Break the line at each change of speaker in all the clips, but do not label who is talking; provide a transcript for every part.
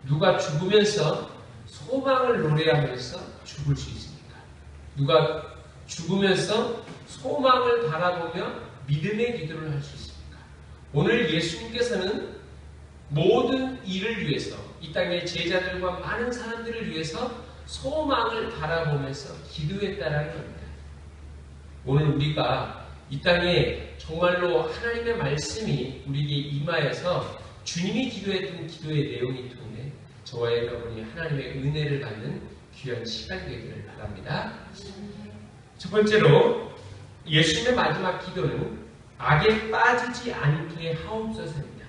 누가 죽으면서 소망을 노래하면서 죽을 수 있습니까? 누가 죽으면서 소망을 바라보며 믿음의 기도를 할 수 있습니까? 오늘 예수님께서는 모든 일을 위해서 이 땅의 제자들과 많은 사람들을 위해서 소망을 바라보면서 기도했다라는 겁니다. 오늘 우리가 이 땅에 정말로 하나님의 말씀이 우리에게 임하여서 주님이 기도했던 기도의 내용이 통해 저와 여러분이 하나님의 은혜를 받는 귀한 시간이 되기를 바랍니다. 첫 번째로 예수님의 마지막 기도는 악에 빠지지 않게 하옵소서입니다.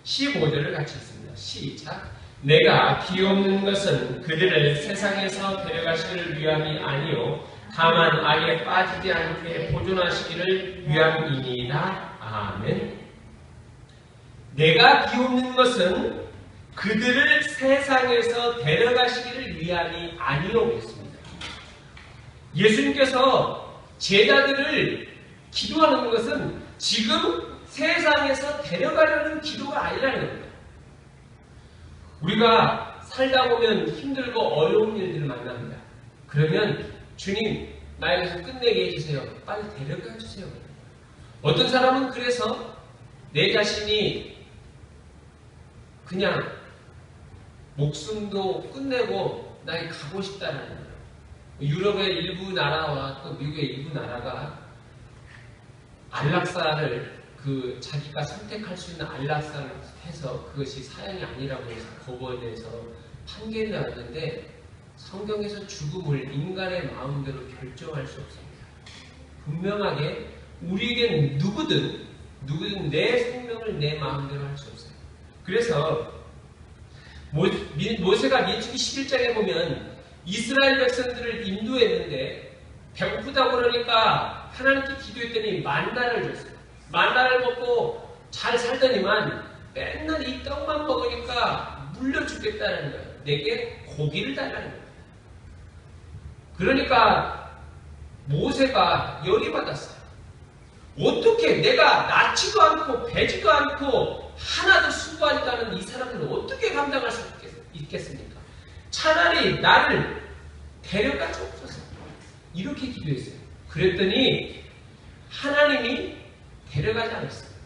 15절을 같이 읽습니다. 시작. 내가 비옵는 것은 그들을 세상에서 데려가시기를 위함이 아니요 다만 악에 빠지지 않게 보존하시기를 위함이니이다. 아멘. 내가 비옵는 것은 그들을 세상에서 데려가시기를 위함이 아니오겠습니다. 예수님께서 제자들을 기도하는 것은 지금 세상에서 데려가려는 기도가 아니라는 겁니다. 우리가 살다 보면 힘들고 어려운 일들을 만납니다. 그러면 주님, 나에게서 끝내게 해주세요. 빨리 데려가 주세요. 어떤 사람은 그래서 내 자신이 그냥 목숨도 끝내고 나에 가고 싶다는 거예요. 유럽의 일부 나라와 또 미국의 일부 나라가 안락사를 자기가 선택할 수 있는 안락사를 해서 그것이 사형이 아니라고 해서 법원에서 판결이 나왔는데 성경에서 죽음을 인간의 마음대로 결정할 수 없습니다. 분명하게 우리에겐 누구든 내 생명을 내 마음대로 할 수 없어요. 그래서 모세가 민수기 11장에 보면 이스라엘 백성들을 인도했는데 배고프다고 그러니까 하나님께 기도했더니 만나를 줬어요. 만나를 먹고 잘 살더니만 맨날 이 떡만 먹으니까 물려 죽겠다는 거예요. 내게 고기를 달라는 거예요. 그러니까 모세가 열이 받았어요. 어떻게 내가 낳지도 않고 배지도 않고 하나도 수고하지도 않은 이 사람들을 어떻게 감당할 수 있겠습니까? 차라리 나를 데려가 주옵소서. 이렇게 기도했어요. 그랬더니 하나님이 데려가지 않았습니다.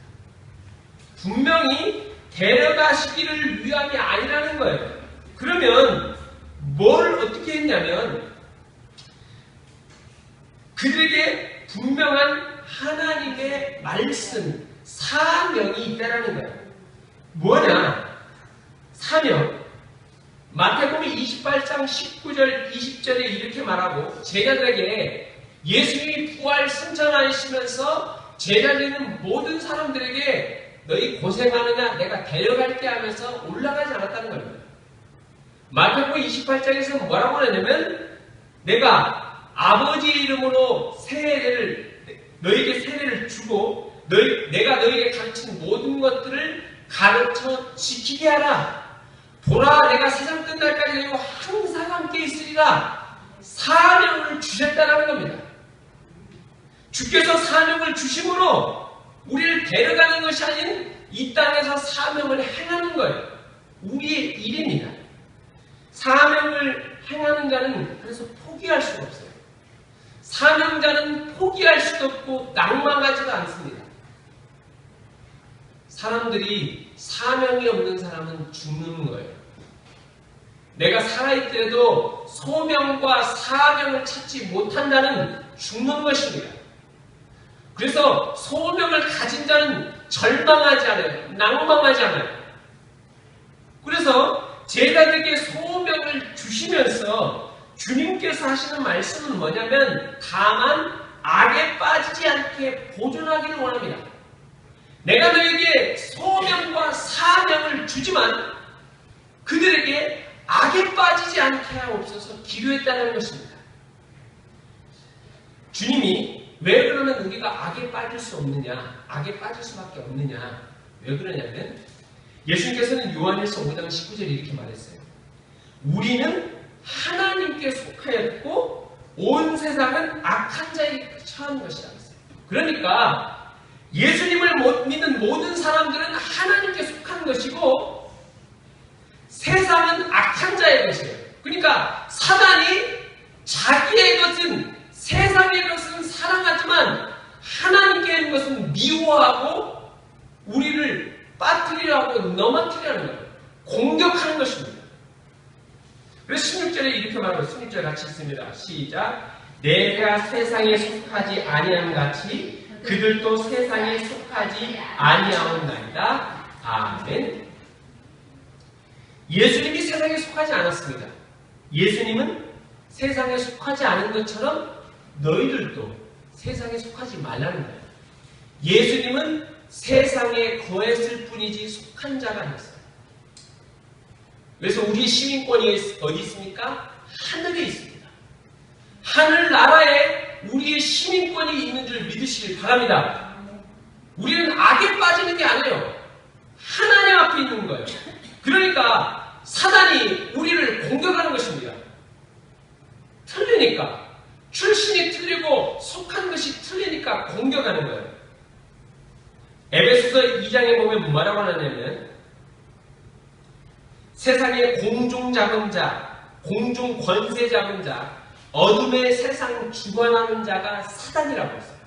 분명히 데려가시기를 위함이 아니라는 거예요. 그러면 뭘 어떻게 했냐면 그들에게 분명한 하나님의 말씀, 사명이 있다는 거예요. 뭐냐? 사명. 마태복음 28장 19절 20절에 이렇게 말하고 제자들에게 예수님이 부활 승천하시면서 제자들은 모든 사람들에게 너희 고생하느냐 내가 데려갈게 하면서 올라가지 않았다는 겁니다. 마태복음 28장에서 뭐라고 하냐면 내가 아버지의 이름으로 너에게 세례를 주고 내가 너에게 가르친 모든 것들을 가르쳐 지키게 하라. 보라 내가 세상 끝날까지 너희와 항상 함께 있으리라. 사명을 주셨다는 겁니다. 주께서 사명을 주심으로 우리를 데려가는 것이 아닌 이 땅에서 사명을 행하는 거예요. 우리의 일입니다. 사명을 행하는 자는 그래서 포기할 수가 없어요. 사명자는 포기할 수도 없고 낭망하지도 않습니다. 사람들이 사명이 없는 사람은 죽는 거예요. 내가 살아있더라도 소명과 사명을 찾지 못한다는 죽는 것입니다. 그래서 소명을 가진 자는 절망하지 않아요. 낭망하지 않아요. 그래서 제자들에게 소명을 주시면서 주님께서 하시는 말씀은 뭐냐면 다만 악에 빠지지 않게 보존하기를 원합니다. 내가 너에게 소명과 사명을 주지만 그들에게 악에 빠지지 않게 하옵소서 기도했다는 것입니다. 주님이 왜 그러면 우리가 악에 빠질 수 없느냐, 악에 빠질 수밖에 없느냐, 왜 그러냐면 예수님께서는 요한일서 5장 19절에 이렇게 말했어요. 우리는 하나님께 속하였고 온 세상은 악한 자에게 처한 것이라 했어요. 그러니까 예수님을 못 믿는 모든 사람들은 하나님께 속한 것이고 세상은 악한 자의 것이에요. 그러니까 사단이 자기의 것은, 세상의 것은 사랑하지만 하나님께 있는 것은 미워하고 우리를 빠뜨리려 하고 넘어뜨리려는 거예요. 공격하는 것입니다. 그래서 16절에 이렇게 말하고, 16절 같이 읽습니다. 시작. 내가 세상에 속하지 아니함 같이 그들도 세상에 속하지 아니하옵나이다. 아멘. 예수님이 세상에 속하지 않았습니다. 예수님은 세상에 속하지 않은 것처럼 너희들도 세상에 속하지 말라는 거예요. 예수님은 세상에 거했을 뿐이지 속한 자가 아니었어요. 그래서 우리의 시민권이 어디 있습니까? 하늘에 있습니다. 하늘나라에 우리의 시민권이 있는 줄 믿으시길 바랍니다. 우리는 악에 빠지는 게 아니에요. 하나님 앞에 있는 거예요. 그러니까 사단이 우리를 공격하는 것입니다. 틀리니까. 출신이 틀리고 속한 것이 틀리니까 공격하는 거예요. 에베소서 2장에 보면 뭐라고 하냐면, 세상의 공중 잡은 자, 공중 권세 잡은 자, 어둠의 세상 주관하는 자가 사단이라고 했어요.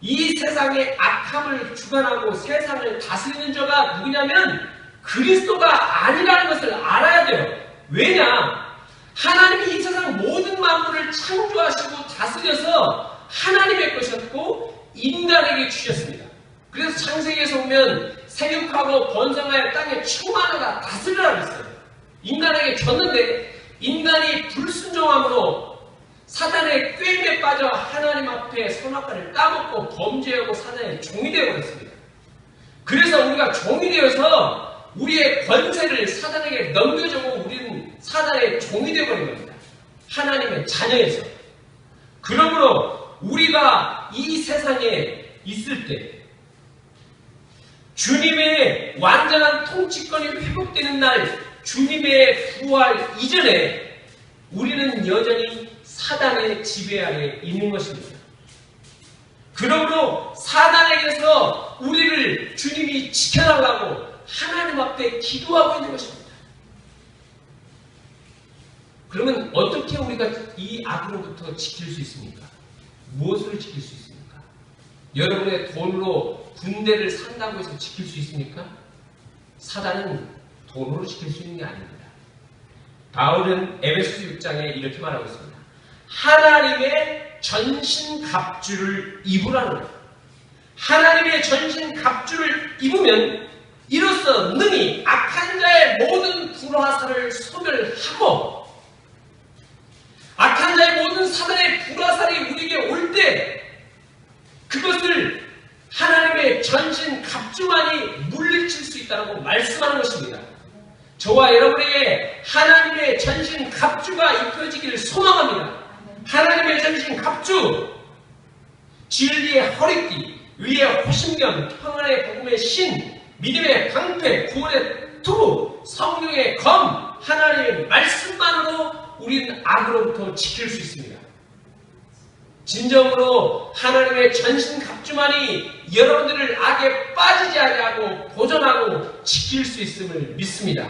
이 세상의 악함을 주관하고 세상을 다스리는 자가 누구냐면 그리스도가 아니라는 것을 알아야 돼요. 왜냐? 하나님이 이 세상 모든 만물을 창조하시고 다스려서 하나님의 것이었고 인간에게 주셨습니다. 그래서 창세기에서 보면 생육하고 번성하여 땅에 충만하라 다스리라고 했어요. 인간에게 줬는데 인간이 불순종함으로 사단의 꾀임에 빠져 하나님 앞에 선악과를 따먹고 범죄하고 사단의 종이 되어버렸습니다. 그래서 우리가 종이 되어서 우리의 권세를 사단에게 넘겨주고 우리는 사단의 종이 되어버린 겁니다. 하나님의 자녀에서. 그러므로 우리가 이 세상에 있을 때 주님의 완전한 통치권이 회복되는 날, 주님의 부활 이전에 우리는 여전히 사단의 지배 아래 있는 것입니다. 그러므로 사단에게서 우리를 주님이 지켜달라고 하나님 앞에 기도하고 있는 것입니다. 그러면 어떻게 우리가 이 악으로부터 지킬 수 있습니까? 무엇을 지킬 수 있습니까? 여러분의 돈으로 군대를 산다고 해서 지킬 수 있습니까? 사단은 돈으로 지킬 수 있는 게 아닙니다. 바울은 에베소서 6장에 이렇게 말하고 있습니다. 하나님의 전신갑주를 입으라는 거예요. 하나님의 전신갑주를 입으면 이로써 능히 악한 자의 모든 불화살을 소멸하고, 악한 자의 모든 사단의 불화살이 우리에게 올 때 그것을 하나님의 전신갑주만이 물리칠 수 있다고 말씀하는 것입니다. 저와 여러분에게 하나님의 전신갑주가 입혀지기를 소망합니다. 하나님의 전신갑주, 진리의 허리띠, 의의 호심경, 평안의 복음의 신, 믿음의 방패, 구원의 투구, 성령의 검, 하나님의 말씀만으로 우리는 악으로부터 지킬 수 있습니다. 진정으로 하나님의 전신갑주만이 여러분들을 악에 빠지지 아니하고 보존하고 지킬 수 있음을 믿습니다.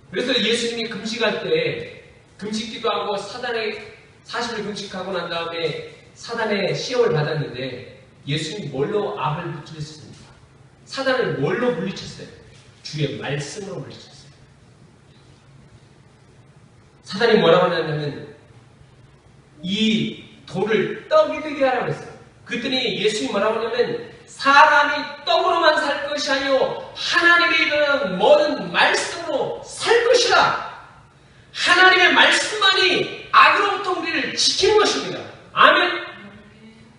그래서 예수님이 금식할 때 금식기도 하고 사단의 40일 금식하고 난 다음에 사단의 시험을 받았는데 예수님이 뭘로 악을 물리쳤습니까? 사단을 뭘로 물리쳤어요? 주의 말씀으로 물리쳤어요. 사단이 뭐라고 하냐면 이 돌을 떡이 되게 하라고 했어요. 그랬더니 예수님이 뭐라고 하냐면 사람이 떡으로만 살 것이 아니요 하나님의 이르는 모든 말씀으로 살 것이라. 하나님의 말씀만이 악으로부터 우리를 지키는 것입니다. 아멘.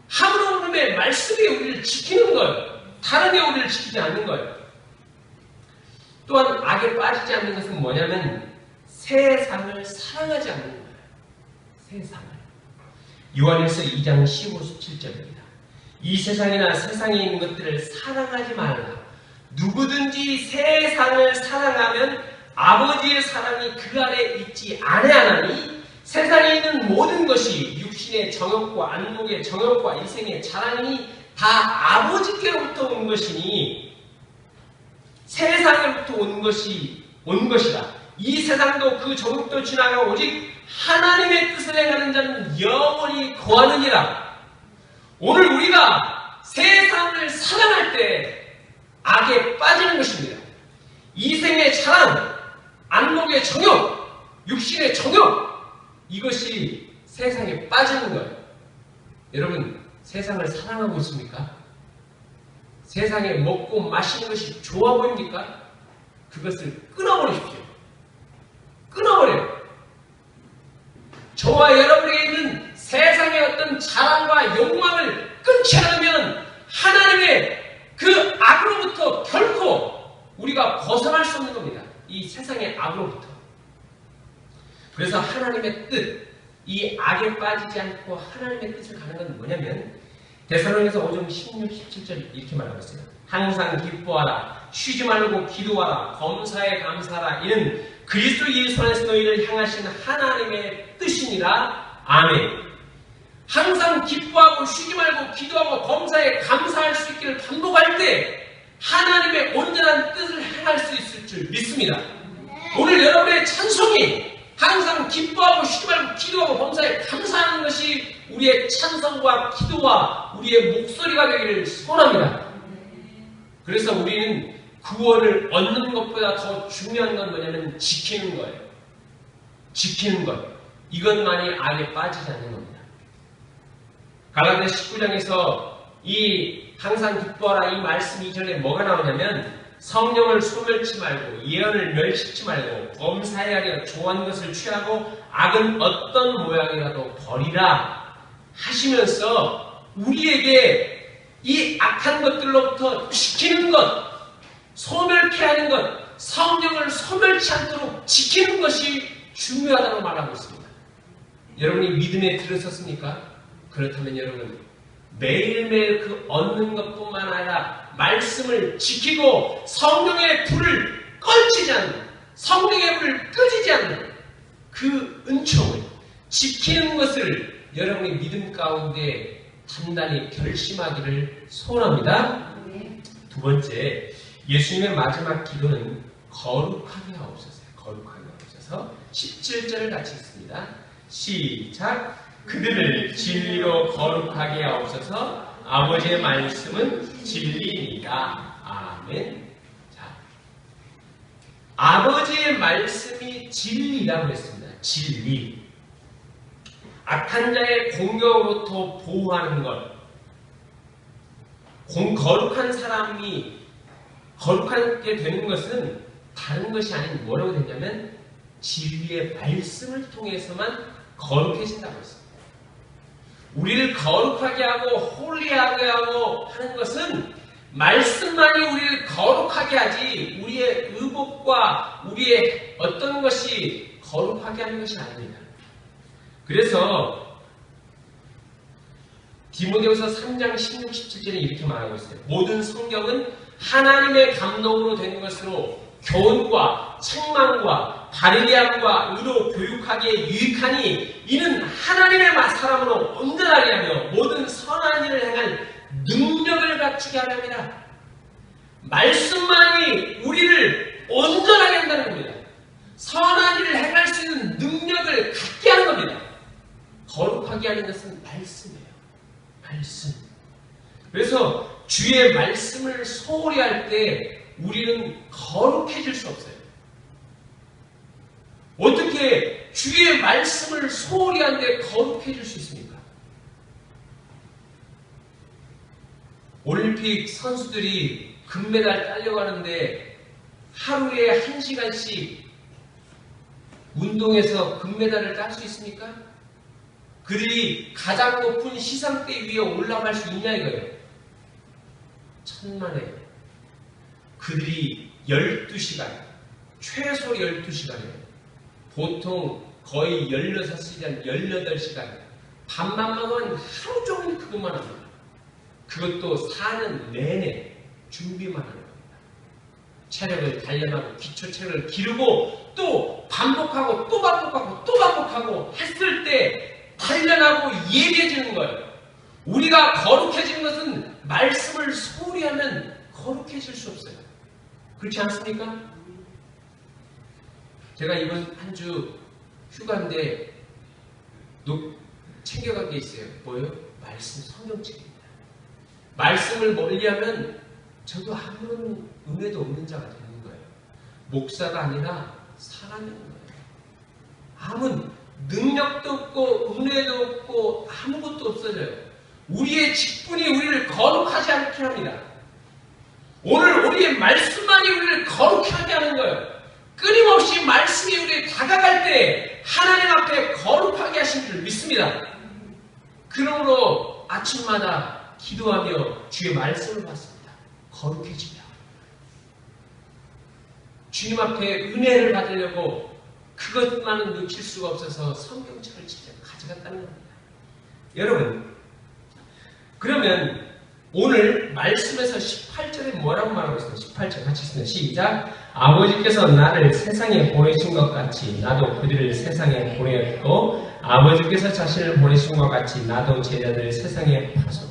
하나님의 말씀이 우리를 지키는 거예요. 다른 게 우리를 지키지 않는 거예요. 또한 악에 빠지지 않는 것은 뭐냐면 세상을 사랑하지 않는 거예요. 세상을. 요한일서 2장 15, 17절입니다. 이 세상이나 세상에 있는 것들을 사랑하지 말라. 누구든지 세상을 사랑하면 아버지의 사랑이 그 안에 있지 아니하나니 세상에 있는 모든 것이 육신의 정욕과 안목의 정욕과 이생의 자랑이 다 아버지께로부터 온 것이니 세상으로부터 온 것이라. 이 세상도 그 조국도 지나가 오직 하나님의 뜻을 행하는 자는 영원히 거하느니라. 오늘 우리가 세상을 사랑할 때 악에 빠지는 것입니다. 이생의 자랑, 안목의 정욕, 육신의 정욕, 이것이 세상에 빠지는 거예요. 여러분, 세상을 사랑하고 있습니까? 세상에 먹고 마시는 것이 좋아 보입니까? 그것을 끊어버리십시오. 끊어버려요. 저와 여러분에게 있는 세상의 어떤 자랑과 욕망을 끊지 않으면 하나님의 그 악으로부터 결코 우리가 벗어날 수 없는 겁니다. 이 세상의 악으로부터. 그래서 하나님의 뜻, 이 악에 빠지지 않고 하나님의 뜻을 가는 건 뭐냐면 데살로니가서 5장 16, 17절 이렇게 말하고 있어요. 항상 기뻐하라, 쉬지 말고 기도하라, 범사에 감사하라. 이는 그리스도 예수 안에서 너희를 향하신 하나님의 뜻이니라. 아멘. 항상 기뻐하고 쉬지 말고 기도하고 범사에 감사할 수 있기를 반복할 때 하나님의 온전한 뜻을 행할 수 있을 줄 믿습니다. 오늘 여러분의 찬송이 항상 기뻐하고 쉬지 말고 기도하고 범사에 감사하는 것이 우리의 찬송과 기도와 우리의 목소리가 되기를 소원합니다. 그래서 우리는 구원을 얻는 것보다 더 중요한 건 뭐냐면 지키는 거예요. 지키는 것. 이것만이 악에 빠지지 않는 겁니다. 갈라디아서 19장에서 이 항상 기뻐하라 이 말씀 이전에 뭐가 나오냐면 성령을 소멸치 말고 예언을 멸시치 말고 범사에 하려 좋아하는 것을 취하고 악은 어떤 모양이라도 버리라 하시면서 우리에게 이 악한 것들로부터 지키는 것, 소멸케 하는 것, 성령을 소멸치 않도록 지키는 것이 중요하다고 말하고 있습니다. 여러분이 믿음에 들으셨습니까? 그렇다면 여러분 매일매일 그 얻는 것뿐만 아니라 말씀을 지키고 성령의 불을 꺼지지 않는, 성령의 불을 끄지지 않는 그 은총을 지키는 것을 여러분의 믿음 가운데 단단히 결심하기를 소원합니다. 두 번째, 예수님의 마지막 기도는 거룩하게 하옵소서. 거룩하게 하옵소서. 17절을 같이 읽습니다. 시작. 그들을 진리로 거룩하게 하옵소서. 아버지의 말씀은 진리입니다. 아멘. 자, 아버지의 말씀이 진리라고 했습니다. 진리. 악한 자의 공격으로부터 보호하는 것. 거룩한 사람이 거룩하게 되는 것은 다른 것이 아닌 뭐라고 되냐면 진리의 말씀을 통해서만 거룩해진다고 했습니다. 우리를 거룩하게 하고 홀리하게 하고 하는 것은 말씀만이 우리를 거룩하게 하지 우리의 의복과 우리의 어떤 것이 거룩하게 하는 것이 아닙니다. 그래서 디모데후서 3장 16, 17절에 이렇게 말하고 있어요. 모든 성경은 하나님의 감동으로 된 것으로 교훈과 책망과 바르게 함과 의로 교육하기에 유익하니 이는 하나님의 사람으로 온전하게 하며 모든 선한 일을 행할 능력을 갖추게 하렵니다. 말씀만이 우리를 온전하게 한다는 겁니다. 선한 일을 행할 수 있는 능력을 갖게 하는 겁니다. 거룩하게 하는 것은 말씀이에요. 말씀. 그래서 주의 말씀을 소홀히 할 때 우리는 거룩해질 수 없어요. 어떻게 주의 말씀을 소홀히 한데 거룩해질 수 있습니까? 올림픽 선수들이 금메달 따려고 하는데 하루에 1시간씩 운동해서 금메달을 딸 수 있습니까? 그들이 가장 높은 시상대 위에 올라갈 수 있냐 이거예요. 천만에. 그들이 12시간, 최소 12시간이에요. 보통 거의 16시간, 18시간, 밤만 먹으면 하루 종일 그것만 합니다. 그것도 4년 내내 준비만 하는 겁니다. 체력을 단련하고 기초 체력을 기르고 또 반복하고 또 반복하고 또 반복하고 했을 때 단련하고 예리해지는 거예요. 우리가 거룩해지는 것은 말씀을 소홀히 하면 거룩해질 수 없어요. 그렇지 않습니까? 제가 이번 한 주 휴가인데 챙겨간 게 있어요. 뭐예요? 말씀, 성경책입니다. 말씀을 멀리하면 저도 아무런 은혜도 없는 자가 되는 거예요. 목사가 아니라 사람인 거예요. 아무 능력도 없고 은혜도 없고 아무것도 없어져요. 우리의 직분이 우리를 거룩하지 않게 합니다. 오늘 우리의 말씀만이 우리를 거룩하게 하는 거예요. 끊임없이 말씀이 우리에 다가갈 때 하나님 앞에 거룩하게 하신 줄 믿습니다. 그러므로 아침마다 기도하며 주의 말씀을 받습니다. 거룩해지며 주님 앞에 은혜를 받으려고 그것만은 놓칠 수가 없어서 성경책을 직접 가져갔다는 겁니다. 여러분, 그러면 오늘 말씀에서 18절에 뭐라고 말하고 있습니까? 18절 같이 있습니다. 시작. 아버지께서 나를 세상에 보내신 것 같이 나도 그들을 세상에 보내었고 아버지께서 자신을 보내신 것 같이 나도 제자들을 세상에 파소.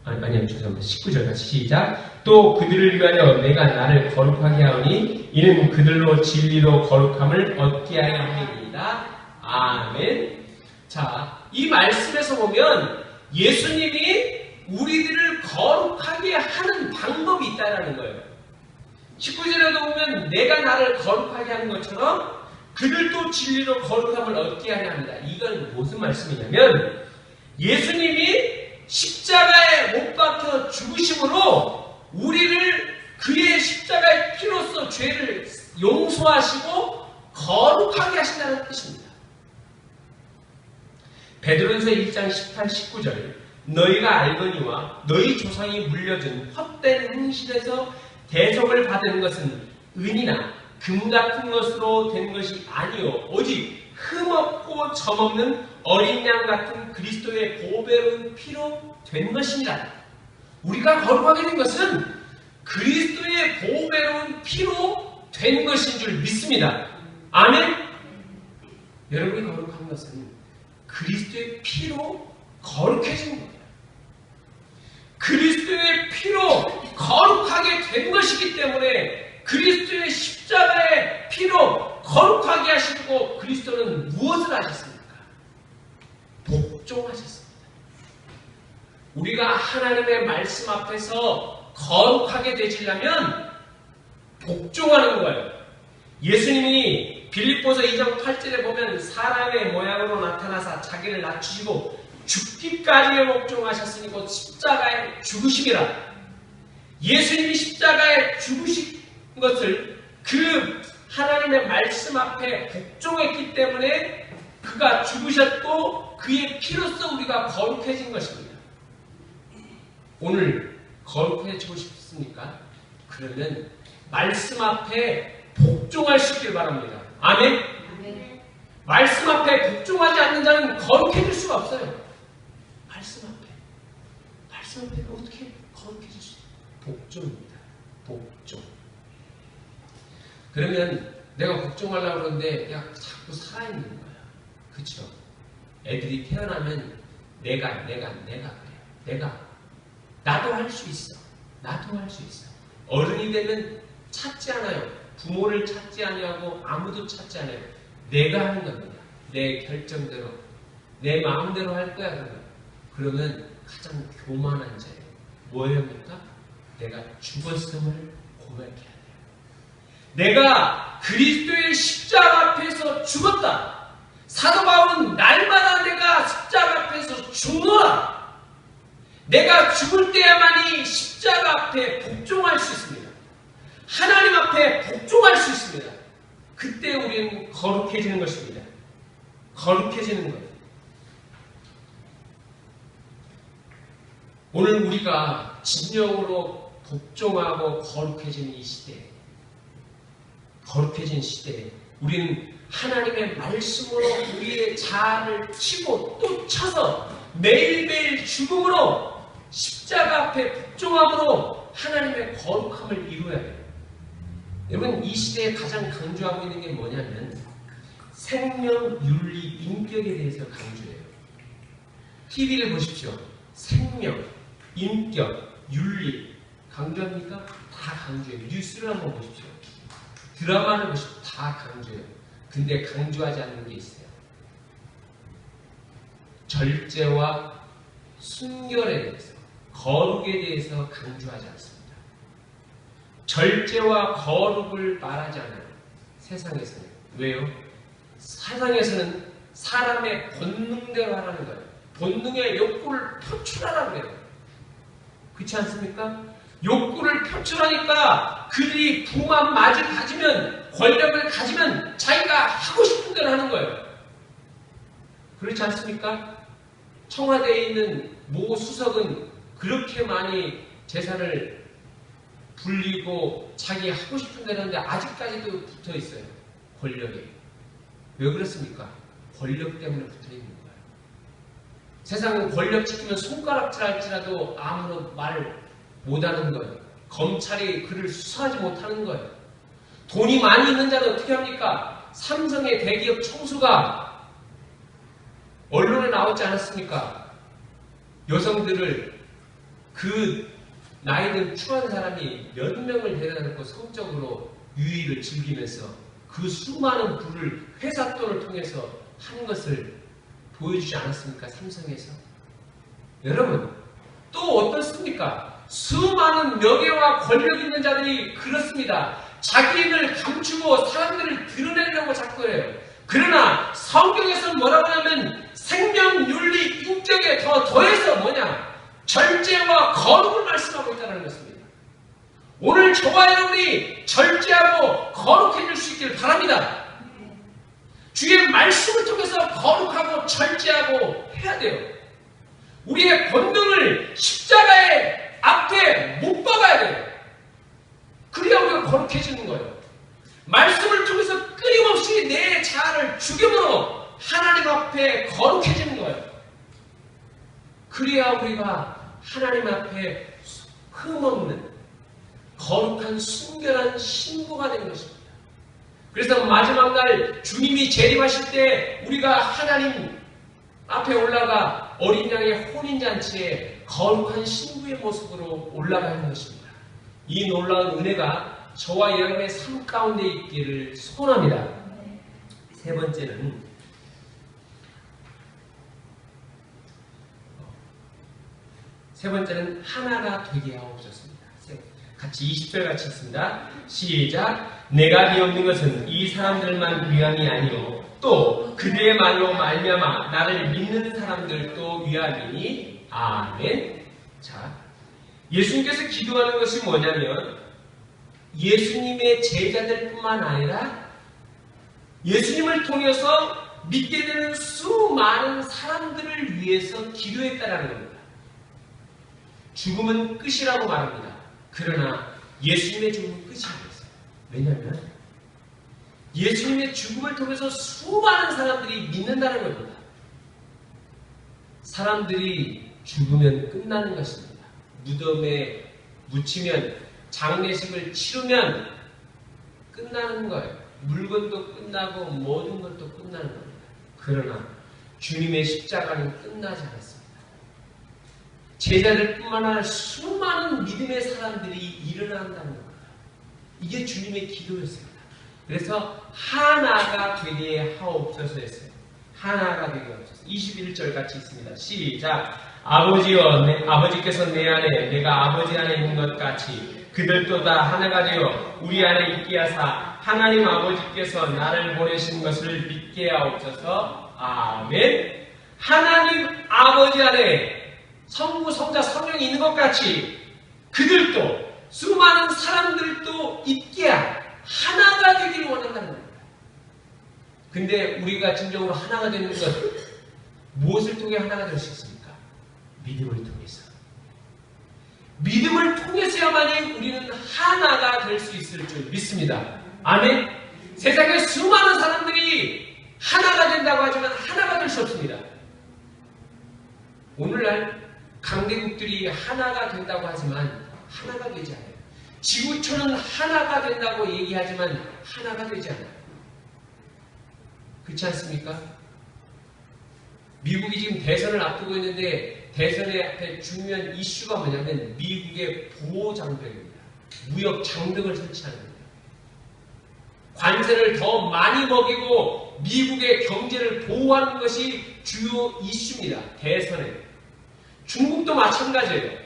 아니요, 죄송합니다. 19절 같이 시작. 또 그들을 위하여 내가 나를 거룩하게 하오니 이는 그들로 진리로 거룩함을 얻게 하려 함이니이다. 아멘. 자, 이 말씀에서 보면 예수님이 우리들을 거룩하게 하는 방법이 있다는 거예요. 19절에도 보면 내가 나를 거룩하게 하는 것처럼 그들도 진리로 거룩함을 얻게 하려 합니다. 이건 무슨 말씀이냐면 예수님이 십자가에 못 박혀 죽으심으로 우리를 그의 십자가의 피로써 죄를 용서하시고 거룩하게 하신다는 뜻입니다. 베드로전서 1장 18, 19절 너희가 알거니와 너희 조상이 물려준 헛된 행실에서 대속을 받은 것은 은이나 금 같은 것으로 된 것이 아니요 오직 흠없고 점없는 어린 양 같은 그리스도의 보배로운 피로 된 것이니라. 우리가 거룩하게 된 것은 그리스도의 보배로운 피로 된 것인 줄 믿습니다. 아멘. 여러분이 거룩한 것은 그리스도의 피로 거룩해진 겁니다. 그리스도의 피로 거룩하게 된 것이기 때문에 그리스도의 십자가의 피로 거룩하게 하시고 그리스도는 무엇을 하셨습니까? 복종하셨습니다. 우리가 하나님의 말씀 앞에서 거룩하게 되시려면 복종하는 거예요. 예수님이 빌립보서 2장 8절에 보면 사람의 모양으로 나타나사 자기를 낮추시고 죽기까지에 복종하셨으니 곧 십자가에 죽으심이라. 예수님이 십자가에 죽으신 것을 그 하나님의 말씀 앞에 복종했기 때문에 그가 죽으셨고 그의 피로써 우리가 거룩해진 것입니다. 오늘 거룩해지고 싶습니까? 그러면 말씀 앞에 복종할 수 있기를 바랍니다. 아멘? 아멘. 말씀 앞에 복종하지 않는 자는 거룩해질 수가 없어요. 말씀 앞에 어떻게 거룩해질 수 있어요? 복종입니다. 복종. 그러면 내가 복종하려고 그러는데 내가 자꾸 살아있는 거야. 그렇죠? 애들이 태어나면 내가 그래요. 나도 할 수 있어. 나도 할 수 있어. 어른이 되면 찾지 않아요. 부모를 찾지 아니하고 아무도 찾지 않아요. 내가 하는 겁니다. 내 결정대로 내 마음대로 할 거야. 그러면 가장 교만한 자예요. 뭐해야 합니까? 내가 죽었음을 고백해야 돼요. 내가 그리스도의 십자가 앞에서 죽었다. 사도 바울은 날마다 내가 십자가 앞에서 죽노라. 내가 죽을 때야만이 십자가 앞에 복종할 수 있습니다. 하나님 앞에 복종할 수 있습니다. 그때 우리는 거룩해지는 것입니다. 거룩해지는 것. 오늘 우리가 진정으로 복종하고 거룩해지는 이 시대에, 거룩해진 시대에 우리는 하나님의 말씀으로 우리의 자아를 치고 또 쳐서 매일매일 죽음으로 십자가 앞에 복종함으로 하나님의 거룩함을 이루어야 해요. 여러분, 이 시대에 가장 강조하고 있는 게 뭐냐면 생명, 윤리, 인격에 대해서 강조해요. TV를 보십시오. 생명, 인격, 윤리, 강조합니까? 다 강조해요. 뉴스를 한번 보십시오. 드라마를 보십시오. 다 강조해요. 근데 강조하지 않는 게 있어요. 절제와 순결에 대해서, 거룩에 대해서 강조하지 않습니다. 절제와 거룩을 말하지 않아요. 세상에서는. 왜요? 세상에서는 사람의 본능대로 하라는 거예요. 본능의 욕구를 표출하라는 거예요. 그렇지 않습니까? 욕구를 표출하니까 그들이 부만 맞을 가지면, 권력을 가지면 자기가 하고 싶은 대로 하는 거예요. 그렇지 않습니까? 청와대에 있는 모 수석은 그렇게 많이 재산을 불리고 자기 하고 싶은 대로 하는데 아직까지도 붙어 있어요. 권력에. 왜 그렇습니까? 권력 때문에 붙어 있는 거예요. 세상은 권력 지키면 손가락질 할지라도 아무런 말 못하는 거예요. 검찰이 그를 수사하지 못하는 거예요. 돈이 많이 있는 자는 어떻게 합니까? 삼성의 대기업 총수가 언론에 나오지 않았습니까? 여성들을 그 나이든 추한 사람이 몇 명을 데려다 놓고 성적으로 유의를 즐기면서 그 수많은 부를 회사 돈을 통해서 한 것을 보여주지 않았습니까? 삼성에서. 여러분, 또 어떻습니까? 수많은 명예와 권력 있는 자들이 그렇습니다. 자기를 감추고 사람들을 드러내려고 자꾸 해요. 그러나 성경에서는 뭐라고 하냐면 생명, 윤리, 인격에 더해서 뭐냐? 절제와 거룩을 말씀하고 있다는 것입니다. 오늘 저와 여러분이 절제하고 거룩해질 수 있기를 바랍니다. 주의 말씀을 통해서 거룩하고 절제하고 해야 돼요. 우리의 본능을 십자가의 앞에 못 박아야 돼요. 그래야 우리가 거룩해지는 거예요. 말씀을 통해서 끊임없이 내 자아를 죽여버려 하나님 앞에 거룩해지는 거예요. 그래야 우리가 하나님 앞에 흠없는 거룩한 순결한 신부가 되는 것입니다. 그래서 마지막 날 주님이 재림하실 때 우리가 하나님 앞에 올라가 어린 양의 혼인잔치에 거룩한 신부의 모습으로 올라가는 것입니다. 이 놀라운 은혜가 저와 여러분의 삶 가운데 있기를 소원합니다. 세 번째는 하나가 되게 하옵소서입니다. 같이 20절 같이 읽습니다. 시작. 내가 비옵는 것은 이 사람들만 위함이 아니요 또 그들의 말로 말미암아 나를 믿는 사람들도 위함이니. 아멘. 자, 예수님께서 기도하는 것이 뭐냐면 예수님의 제자들뿐만 아니라 예수님을 통해서 믿게 되는 수많은 사람들을 위해서 기도했다라는 겁니다. 죽음은 끝이라고 말합니다. 그러나 예수님의 죽음은 끝이 아니었어요. 왜냐하면 예수님의 죽음을 통해서 수많은 사람들이 믿는다는 겁니다. 사람들이 죽으면 끝나는 것입니다. 무덤에 묻히면, 장례식을 치르면 끝나는 거예요. 물건도 끝나고 모든 것도 끝나는 겁니다. 그러나 주님의 십자가는 끝나지 않았습니다. 제자들뿐만 아니라 수많은 믿음의 사람들이 일어난다는 겁니다. 이게 주님의 기도였습니다. 그래서 하나가 되게 하옵소서 했어요. 하나가 되게 하옵소서. 21절 같이 있습니다. 시작. 아버지께서 내 안에 내가 아버지 안에 있는 것 같이 그들도 다 하나가 되어 우리 안에 있게 하사 하나님 아버지께서 나를 보내신 것을 믿게 하옵소서. 아멘. 하나님 아버지 안에 성부, 성자, 성령이 있는 것 같이 그들도 수많은 사람들도 있게 하나가 되기를 원한다는 겁니다. 근데 우리가 진정으로 하나가 되는 것 무엇을 통해 하나가 될 수 있습니까? 믿음을 통해서. 믿음을 통해서야만이 우리는 하나가 될 수 있을 줄 믿습니다. 아멘. 세상에 수많은 사람들이 하나가 된다고 하지만 하나가 될 수 없습니다. 오늘날 강대국들이 하나가 된다고 하지만 하나가 되지 않아요. 지구촌은 하나가 된다고 얘기하지만 하나가 되지 않아요. 그렇지 않습니까? 미국이 지금 대선을 앞두고 있는데 대선의 앞에 중요한 이슈가 뭐냐면 미국의 보호장벽입니다. 무역 장벽을 설치하는 겁니다. 관세를 더 많이 먹이고 미국의 경제를 보호하는 것이 주요 이슈입니다. 대선에. 중국도 마찬가지예요.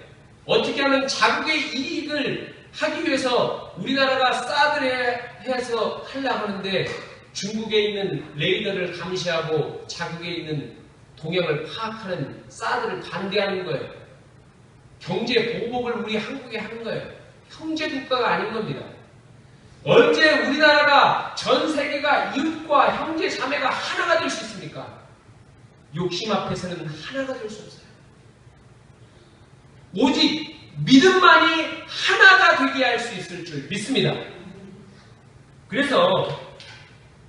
어떻게 하면 자국의 이익을 하기 위해서 우리나라가 사드를 해서 하려고 하는데 중국에 있는 레이더를 감시하고 자국에 있는 동향을 파악하는 사드를 반대하는 거예요. 경제 보복을 우리 한국에 하는 거예요. 형제 국가가 아닌 겁니다. 언제 우리나라가 전 세계가 이웃과 형제 자매가 하나가 될 수 있습니까? 욕심 앞에서는 하나가 될 수 없어요. 오직 믿음만이 하나가 되게 할 수 있을 줄 믿습니다. 그래서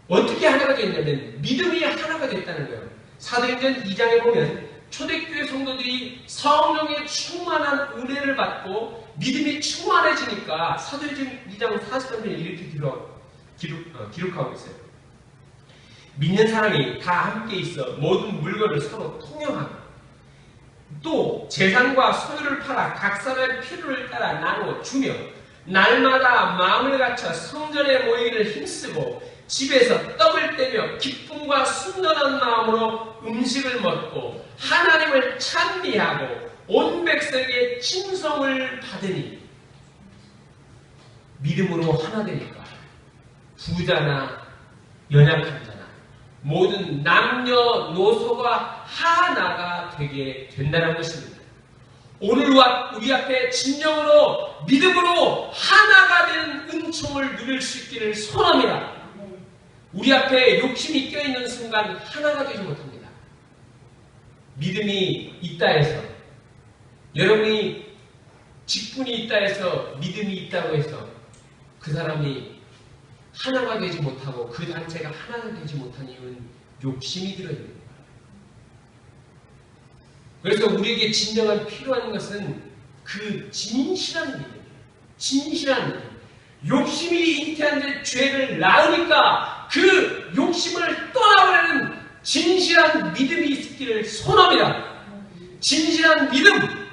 어떻게 하나가 됐냐면 믿음이 하나가 됐다는 거예요. 사도행전 2장에 보면 초대교회 성도들이 성령의 충만한 은혜를 받고 믿음이 충만해지니까 사도행전 2장 43절에 이렇게 기록하고 있어요. 믿는 사람이 다 함께 있어 모든 물건을 서로 통용하고 또 재산과 소유를 팔아 각 사람의 필요를 따라 나누어 주며 날마다 마음을 갖춰 성전에 모이기를 힘쓰고 집에서 떡을 떼며 기쁨과 순전한 마음으로 음식을 먹고 하나님을 찬미하고 온 백성의 칭송을 받으니 믿음으로 하나 되니까 부자나 연약한 자나 모든 남녀노소가 하나가 되게 된다는 것입니다. 오늘 우리 앞에 진정으로 믿음으로 하나가 되는 은총을 누릴 수 있기를 소원합니다. 우리 앞에 욕심이 껴있는 순간 하나가 되지 못합니다. 믿음이 있다 해서 여러분이 직분이 있다 해서 믿음이 있다고 해서 그 사람이 하나가 되지 못하고 그 단체가 하나가 되지 못한 이유는 욕심이 들어있는 거예요. 그래서 우리에게 진정한 필요한 것은 그 진실한 믿음이에요. 진실한 믿음. 욕심이 잉태한 데 죄를 낳으니까 그 욕심을 떠나버리는 진실한 믿음이 있기를 소원합니다. 진실한 믿음!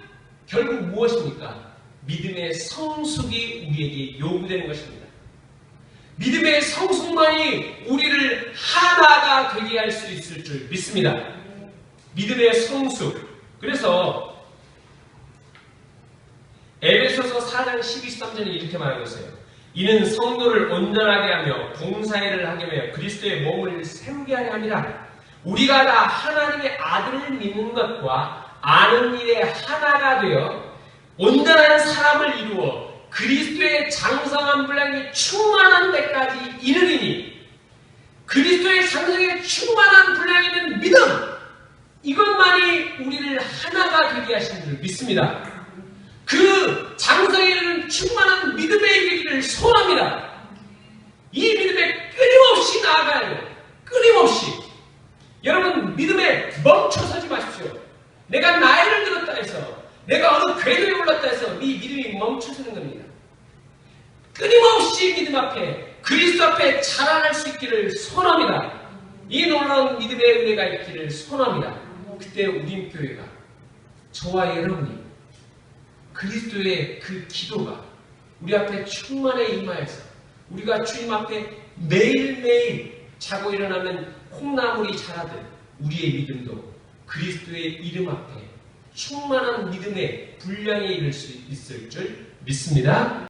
결국 무엇입니까? 믿음의 성숙이 우리에게 요구되는 것입니다. 믿음의 성숙만이 우리를 하나가 되게 할 수 있을 줄 믿습니다. 믿음의 성숙. 그래서 에베소서 4장 12-13절에 이렇게 말하고 있어요. 이는 성도를 온전하게 하며 봉사일을 하게 하며 그리스도의 몸을 세우게 하려 함이라. 우리가 다 하나님의 아들을 믿는 것과 아는 일에 하나가 되어 온전한 사람을 이루어 그리스도의 장성한 분량이 충만한 데까지 이르리니 그리스도의 장성에 충만한 분량이면 믿음! 이것만이 우리를 하나가 되게 하시는 줄 믿습니다. 그 장성에 이르는 충만한 믿음에 이르기를 소원합니다. 이 믿음에 끊임없이 나아가야 해요. 끊임없이. 여러분 믿음에 멈춰서지 마십시오. 내가 나이를 들었다 해서 내가 어느 궤도에 올랐다 해서 이 믿음이 멈춰서는 겁니다. 끊임없이 믿음 앞에 그리스도 앞에 자라날 수 있기를 소원합니다. 이 놀라운 믿음의 은혜가 있기를 소원합니다. 그때 우림교회가 저와 여러분이 그리스도의 그 기도가 우리 앞에 충만에 임하여서 우리가 주님 앞에 매일매일 자고 일어나면 콩나물이 자라듯 우리의 믿음도 그리스도의 이름 앞에 충만한 믿음의 분량에 이를 수 있을 줄 믿습니다.